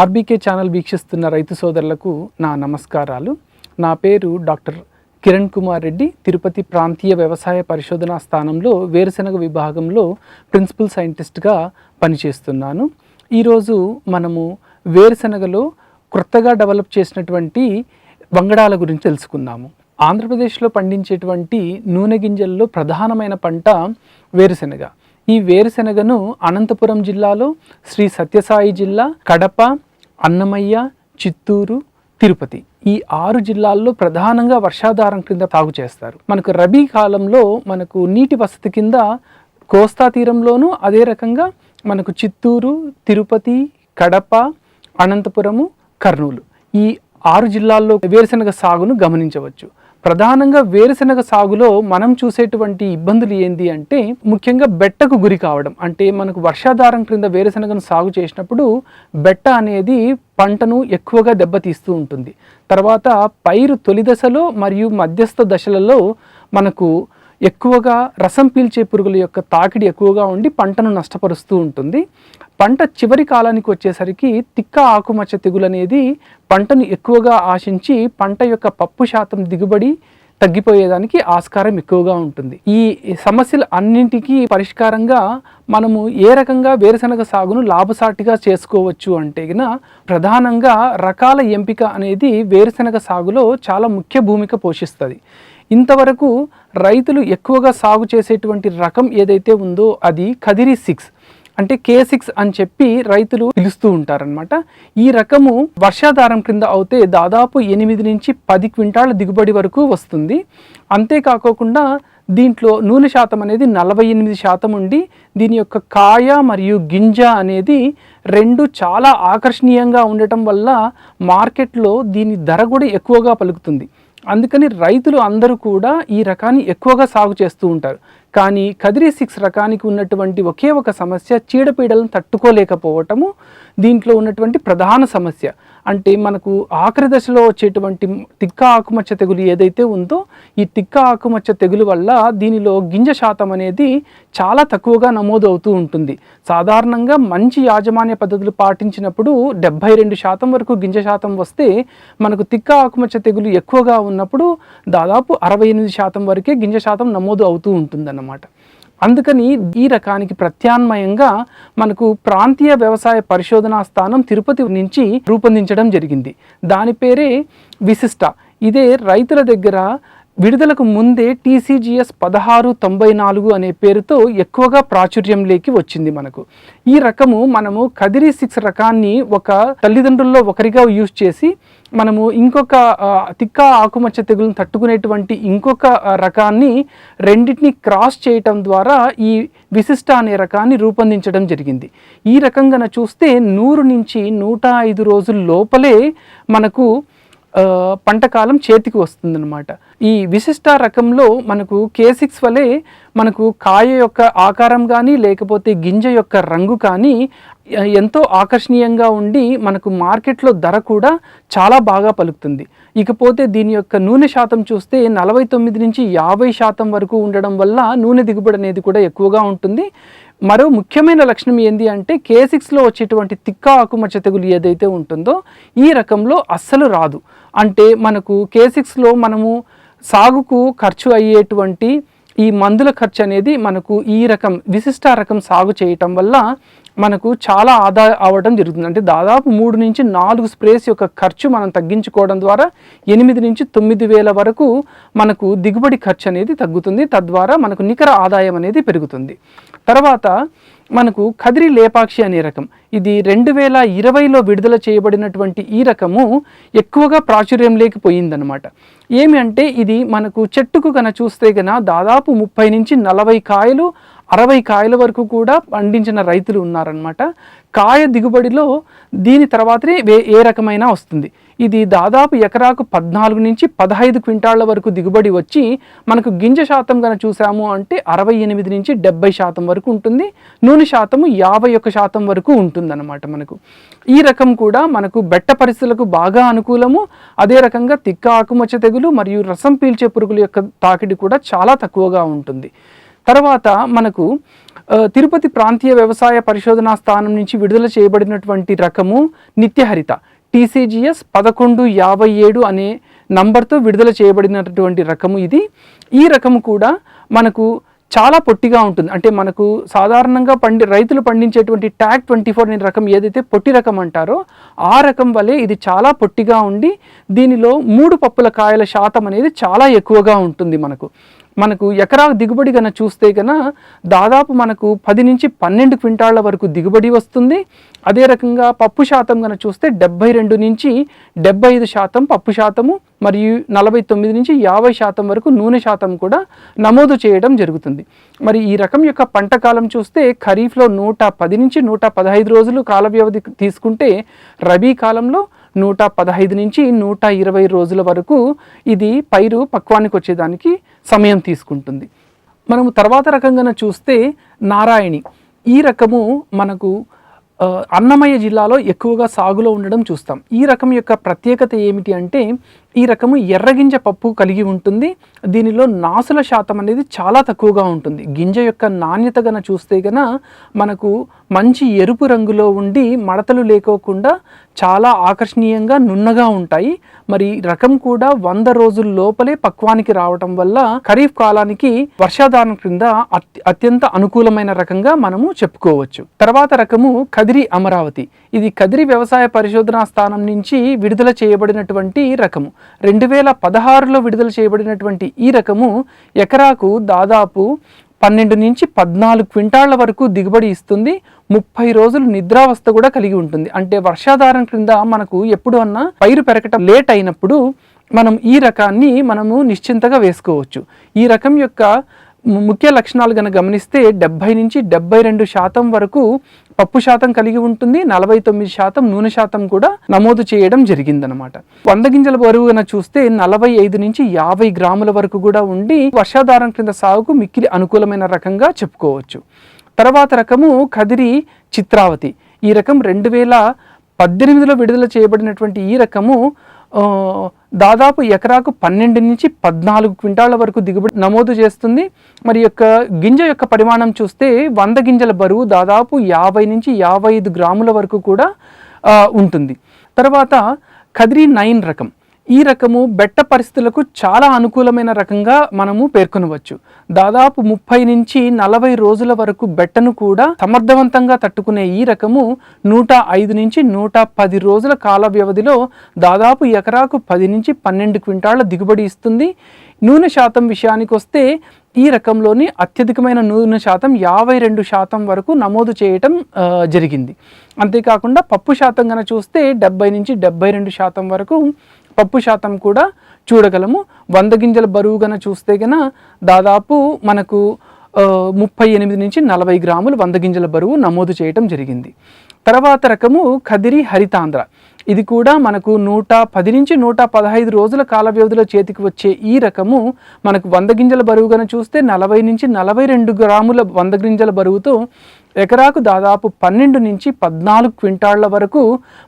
RBK channel వీక్షిస్తున్న రైతు సోదరులకు నా నమస్కారాలు. నా పేరు డాక్టర్ కిరణ్ కుమార్ రెడ్డి. తిరుపతి ప్రాంతీయ వ్యవసాయ పరిశోధనా స్థానంలో వేరుశెనగ విభాగంలో ప్రిన్సిపల్ సైంటిస్ట్గా పనిచేస్తున్నాను. ఈరోజు మనము వేరుశెనగలో కొత్తగా డెవలప్ చేసినటువంటి వంగడాల గురించి తెలుసుకుందాము. ఆంధ్రప్రదేశ్లో పండించేటువంటి నూనె గింజల్లో ప్రధానమైన పంట వేరుశెనగ. ఈ వేరుశెనగను అనంతపురం జిల్లాలో, శ్రీ సత్యసాయి జిల్లా, కడప, అన్నమయ్య, చిత్తూరు, తిరుపతి ఈ 6 జిల్లాల్లో ప్రధానంగా వర్షాధారం కింద సాగు చేస్తారు. మనకు రబీ కాలంలో మనకు నీటి వసతి కింద కోస్తా తీరంలోనూ, అదే రకంగా మనకు చిత్తూరు, తిరుపతి, కడప, అనంతపురము, కర్నూలు ఈ 6 జిల్లాల్లో వేరుశెనగ సాగును గమనించవచ్చు. ప్రధానంగా వేరుశెనగ సాగులో మనం చూసేటువంటి ఇబ్బందులు ఏంటి అంటే, ముఖ్యంగా బెట్టకు గురి కావడం. అంటే మనకు వర్షాధారం క్రింద వేరుశెనగను సాగు చేసినప్పుడు బెట్ట అనేది పంటను ఎక్కువగా దెబ్బతీస్తూ ఉంటుంది. తర్వాత పైరు తొలి దశలో మరియు మధ్యస్థ దశలలో మనకు ఎక్కువగా రసం పీల్చే పురుగుల యొక్క తాకిడి ఎక్కువగా ఉండి పంటను నష్టపరుస్తూ ఉంటుంది. పంట చివరి కాలానికి వచ్చేసరికి తిక్క ఆకుమచ్చ తెగులు అనేది పంటను ఎక్కువగా ఆశించి పంట యొక్క పప్పు శాతం దిగుబడి తగ్గిపోయేదానికి ఆస్కారం ఎక్కువగా ఉంటుంది. ఈ సమస్యలు అన్నింటికీ పరిష్కారంగా మనము ఏ రకంగా వేరుశెనగ సాగును లాభసాటిగా చేసుకోవచ్చు అంటే ప్రధానంగా రకాల ఎంపిక అనేది వేరుశెనగ సాగులో చాలా ముఖ్య భూమిక పోషిస్తుంది. ఇంతవరకు రైతులు ఎక్కువగా సాగు చేసేటువంటి రకం ఏదైతే ఉందో అది కదిరి 6 అంటే K6 అని చెప్పి రైతులు పిలుస్తూ ఉంటారనమాట. ఈ రకము వర్షాధారం క్రింద అయితే దాదాపు 8 నుంచి 10 క్వింటాల దిగుబడి వరకు వస్తుంది. అంతేకాకుండా దీంట్లో నూనె శాతం అనేది 48% ఉండి దీని యొక్క కాయ మరియు గింజ అనేది రెండు చాలా ఆకర్షణీయంగా ఉండటం వల్ల మార్కెట్లో దీని ధర కూడా ఎక్కువగా పలుకుతుంది. అందుకని రైతులు అందరూ కూడా ఈ రకాన్ని ఎక్కువగా సాగు చేస్తూ ఉంటారు. కానీ కదిరి 6 రకానికి ఉన్నటువంటి ఒకే ఒక సమస్య చీడపీడలను తట్టుకోలేకపోవటము దీంట్లో ఉన్నటువంటి ప్రధాన సమస్య. అంటే మనకు ఆఖరి దశలో వచ్చేటువంటి తిక్క ఆకుమచ్చ తెగులు ఏదైతే ఉందో ఈ తిక్క ఆకుమచ్చ తెగులు వల్ల దీనిలో గింజ శాతం అనేది చాలా తక్కువగా నమోదు అవుతూ ఉంటుంది. సాధారణంగా మంచి యాజమాన్య పద్ధతులు పాటించినప్పుడు 72% వరకు గింజ శాతం వస్తే, మనకు తిక్క ఆకుమచ్చ తెగులు ఎక్కువగా ఉన్నప్పుడు దాదాపు 68% వరకే గింజ శాతం నమోదు అవుతూ ఉంటుందన్నమాట. అందుకని ఈ రకానికి ప్రత్యామ్నాయంగా మనకు ప్రాంతీయ వ్యవసాయ పరిశోధనా స్థానం తిరుపతి నుంచి రూపొందించడం జరిగింది. దాని పేరే విశిష్ట. ఇదే రైతుల దగ్గర విడుదలకు ముందే TCGS 1694 అనే పేరుతో ఎక్కువగా ప్రాచుర్యంలోకి వచ్చింది. మనకు ఈ రకము మనము కదిరి 6 రకాన్ని ఒక తల్లిదండ్రుల్లో ఒకరిగా యూజ్ చేసి మనము ఇంకొక తిక్క ఆకుమచ్చ తెగులను తట్టుకునేటువంటి ఇంకొక రకాన్ని రెండింటిని క్రాస్ చేయటం ద్వారా ఈ విశిష్ట అనే రకాన్ని రూపొందించడం జరిగింది. ఈ రకంగా చూస్తే 100 నుంచి 105 రోజుల లోపలే మనకు పంటకాలం చేతికి వస్తుందన్నమాట. ఈ విశిష్ట రకంలో మనకు K6 వలె మనకు కాయ యొక్క ఆకారం కానీ లేకపోతే గింజ యొక్క రంగు కానీ ఎంతో ఆకర్షణీయంగా ఉండి మనకు మార్కెట్లో ధర కూడా చాలా బాగా పలుకుతుంది. ఇకపోతే దీని యొక్క నూనె శాతం చూస్తే 49 నుంచి 50% వరకు ఉండడం వల్ల నూనె దిగుబడి అనేది కూడా ఎక్కువగా ఉంటుంది. మరో ముఖ్యమైన లక్షణం ఏంటి అంటే K6లో వచ్చేటువంటి తిక్క ఆకుమచ్చ తెగులు ఏదైతే ఉంటుందో ఈ రకంలో అస్సలు రాదు. అంటే మనకు K6లో మనము సాగుకు ఖర్చు అయ్యేటువంటి ఈ మందుల ఖర్చు అనేది మనకు ఈ రకం విశిష్ట రకం సాగు చేయటం వల్ల మనకు చాలా ఆదా అవ్వడం జరుగుతుంది. అంటే దాదాపు 3 నుంచి 4 స్ప్రేస్ యొక్క ఖర్చు మనం తగ్గించుకోవడం ద్వారా 8 నుంచి 9 వేల వరకు మనకు దిగుబడి ఖర్చు అనేది తగ్గుతుంది. తద్వారా మనకు నికర ఆదాయం అనేది పెరుగుతుంది. తర్వాత మనకు కదిరి లేపాక్షి అనే రకం, ఇది 2020లో విడుదల చేయబడినటువంటి ఈ రకము ఎక్కువగా ప్రాచుర్యంలోకి పోయిందనమాట. ఏమి అంటే ఇది మనకు చెట్టుకు చూస్తే దాదాపు 30 నుంచి 40 కాయలు 60 కాయల వరకు కూడా పండించిన రైతులు ఉన్నారనమాట. కాయ దిగుబడిలో దీని తర్వాతనే ఏ రకమైన వస్తుంది. ఇది దాదాపు ఎకరాకు 14 నుంచి 15 క్వింటాళ్ల వరకు దిగుబడి వచ్చి మనకు గింజ శాతం చూసాము అంటే 68 నుంచి 70% వరకు ఉంటుంది. నూనె శాతము 51% వరకు ఉంటుందన్నమాట. మనకు ఈ రకం కూడా మనకు బెట్ట పరిస్థితులకు బాగా అనుకూలము. అదే రకంగా తిక్క ఆకుమచ్చ తెగులు మరియు రసం పీల్చే పురుగుల యొక్క తాకిడి కూడా చాలా తక్కువగా ఉంటుంది. తర్వాత మనకు తిరుపతి ప్రాంతీయ వ్యవసాయ పరిశోధనా స్థానం నుంచి విడుదల చేయబడినటువంటి రకము నిత్యహరిత TCGS 1157 అనే నంబర్తో విడుదల చేయబడినటువంటి రకము ఇది. ఈ రకము కూడా మనకు చాలా పొట్టిగా ఉంటుంది. అంటే మనకు సాధారణంగా రైతులు పండించేటువంటి ట్యాగ్ 24 అనే రకం ఏదైతే పొట్టి రకం అంటారో ఆ రకం వలె ఇది చాలా పొట్టిగా ఉండి దీనిలో 3 పప్పుల కాయల శాతం అనేది చాలా ఎక్కువగా ఉంటుంది. మనకు ఎకరా దిగుబడి కన్నా చూస్తే కన్నా దాదాపు మనకు 10 నుంచి 12 క్వింటాళ్ల వరకు దిగుబడి వస్తుంది. అదే రకంగా పప్పు శాతం కన్నా చూస్తే 72 నుంచి 75% పప్పు శాతము మరియు 49 నుంచి 50% వరకు నూనె శాతం కూడా నమోదు చేయడం జరుగుతుంది. మరి ఈ రకం యొక్క పంట కాలం చూస్తే ఖరీఫ్లో 110 నుంచి 115 రోజులు కాల వ్యవధి తీసుకుంటే రబీ కాలంలో 115 నుంచి 120 రోజుల వరకు ఇది పైరు పక్వానికి వచ్చేదానికి సమయం తీసుకుంటుంది. మనము తర్వాత రకంగా చూస్తే నారాయణి. ఈ రకము మనకు అన్నమయ్య జిల్లాలో ఎక్కువగా సాగులో ఉండడం చూస్తాం. ఈ రకం యొక్క ప్రత్యేకత ఏమిటి అంటే ఈ రకము ఎర్రగింజ పప్పు కలిగి ఉంటుంది. దీనిలో నాసుల శాతం అనేది చాలా తక్కువగా ఉంటుంది. గింజ యొక్క నాణ్యత గన చూస్తే గన మనకు మంచి ఎరుపు రంగులో ఉండి మడతలు లేకోకుండా చాలా ఆకర్షణీయంగా నున్నగా ఉంటాయి. మరి రకం కూడా 100 రోజుల లోపలే పక్వానికి రావటం వల్ల ఖరీఫ్ కాలానికి వర్షాధారం క్రింద అత్యంత అనుకూలమైన రకంగా మనము చెప్పుకోవచ్చు. తర్వాత రకము కదిరి అమరావతి. ఇది కదిరి వ్యవసాయ పరిశోధనా స్థానం నుంచి విడుదల చేయబడినటువంటి రకము. 2016లో విడుదల చేయబడినటువంటి ఈ రకము ఎకరాకు దాదాపు 12 నుంచి 14 క్వింటాళ్ల వరకు దిగుబడి ఇస్తుంది. 30 రోజులు నిద్రావస్థ కూడా కలిగి ఉంటుంది. అంటే వర్షాధారం క్రింద మనకు ఎప్పుడు అన్నా పైరు పెరగటం లేట్ అయినప్పుడు మనం ఈ రకాన్ని మనము నిశ్చింతగా వేసుకోవచ్చు. ఈ రకం యొక్క ముఖ్య లక్షణాలు కనుక గమనిస్తే 70 నుంచి 72% వరకు పప్పు శాతం కలిగి ఉంటుంది. 49% నూనె శాతం కూడా నమోదు చేయడం జరిగిందనమాట. 100 గింజల బరువు కనుక చూస్తే 45 నుంచి 50 గ్రాముల వరకు కూడా ఉండి వర్షాధారం క్రింద సాగుకు మిక్కిలి అనుకూలమైన రకంగా చెప్పుకోవచ్చు. తర్వాత రకము కదిరి చిత్రావతి. ఈ రకం 2018లో విడుదల చేయబడినటువంటి ఈ రకము దాదాపు ఎకరాకు 12 నుంచి 14 క్వింటాళ్ల వరకు దిగుబడి నమోదు చేస్తుంది. మరి యొక్క గింజ యొక్క పరిమాణం చూస్తే 100 గింజల బరువు దాదాపు 50 నుంచి 55 గ్రాముల వరకు కూడా ఉంటుంది. తర్వాత కదిరి 9 రకం. ఈ రకము బెట్ట పరిస్థితులకు చాలా అనుకూలమైన రకంగా మనము పేర్కొనవచ్చు. దాదాపు 30 నుంచి 40 రోజుల వరకు బెట్టను కూడా సమర్థవంతంగా తట్టుకునే ఈ రకము 105 నుంచి 110 రోజుల కాల వ్యవధిలో దాదాపు ఎకరాకు 10 నుంచి 12 క్వింటాళ్ల దిగుబడి ఇస్తుంది. నూనె శాతం విషయానికి వస్తే ఈ రకంలోని అత్యధికమైన నూనె శాతం 52% వరకు నమోదు చేయటం జరిగింది. అంతేకాకుండా పప్పు శాతం కనుక చూస్తే 70 నుంచి 72% వరకు పప్పు శాతం కూడా చూడగలము. 100 గింజల బరువు గన చూస్తే గన దాదాపు మనకు 38 నుంచి 40 గ్రాములు 100 గింజల బరువు నమోదు చేయటం జరిగింది. తర్వాత రకము కదిరి హరితాంధ్ర. ఇది కూడా మనకు 110 నుంచి 115 రోజుల కాల వ్యవధిలో చేతికి వచ్చే ఈ రకము మనకు 100 గింజల బరువు గన చూస్తే 40 నుంచి 42 గ్రాముల 100 గింజల బరువుతో ఎకరాకు దాదాపు 12 నుంచి 14 క్వింటాళ్ల వరకు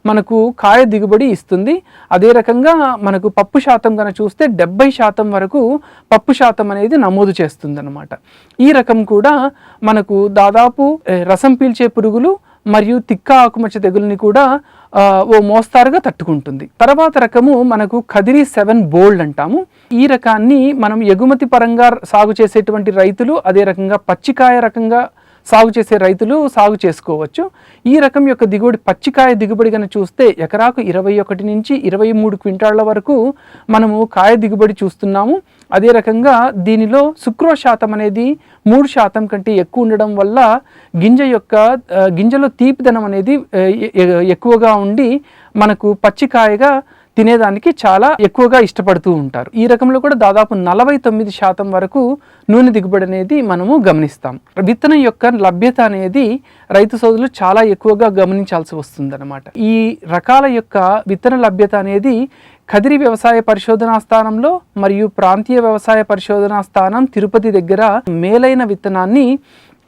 మనకు కాయ దిగుబడి ఇస్తుంది. అదే రకంగా మనకు పప్పు శాతం కనుక చూస్తే 70% వరకు పప్పు శాతం అనేది నమోదు చేస్తుంది అన్నమాట. ఈ రకం కూడా మనకు దాదాపు రసం పీల్చే పురుగులు మరియు తిక్క ఆకుమచ్చ తెగుల్ని కూడా ఓ మోస్తారుగా తట్టుకుంటుంది. తర్వాత రకము మనకు కదిరి 7 బోల్డ్ అంటాము. ఈ రకాన్ని మనం ఎగుమతి పరంగా సాగు చేసేటువంటి రైతులు అదే రకంగా పచ్చికాయ రకంగా సాగు చేసే రైతులు సాగు చేసుకోవచ్చు. ఈ రకం యొక్క దిగుబడి పచ్చికాయ దిగుబడి కనుక చూస్తే ఎకరాకు 21 నుంచి 23 క్వింటాళ్ల వరకు మనము కాయ దిగుబడి చూస్తున్నాము. అదే రకంగా దీనిలో సుక్రోజ్ శాతం అనేది 3% కంటే ఎక్కువ ఉండడం వల్ల గింజలో తీపిదనం అనేది ఎక్కువగా ఉండి మనకు పచ్చికాయగా తినేదానికి చాలా ఎక్కువగా ఇష్టపడుతూ ఉంటారు. ఈ రకంలో కూడా దాదాపు 49% వరకు నూనె దిగుబడి అనేది మనము గమనిస్తాం. విత్తనం యొక్క లభ్యత అనేది రైతు సోదరులు చాలా ఎక్కువగా గమనించాల్సి వస్తుందన్నమాట. ఈ రకాల యొక్క విత్తన లభ్యత అనేది కదిరి వ్యవసాయ పరిశోధనా స్థానంలో మరియు ప్రాంతీయ వ్యవసాయ పరిశోధనా స్థానం తిరుపతి దగ్గర మేలైన విత్తనాన్ని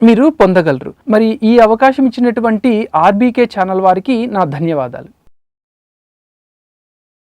మీరు పొందగలరు. మరి ఈ అవకాశం ఇచ్చినటువంటి ఆర్బీకే ఛానల్ వారికి నా ధన్యవాదాలు.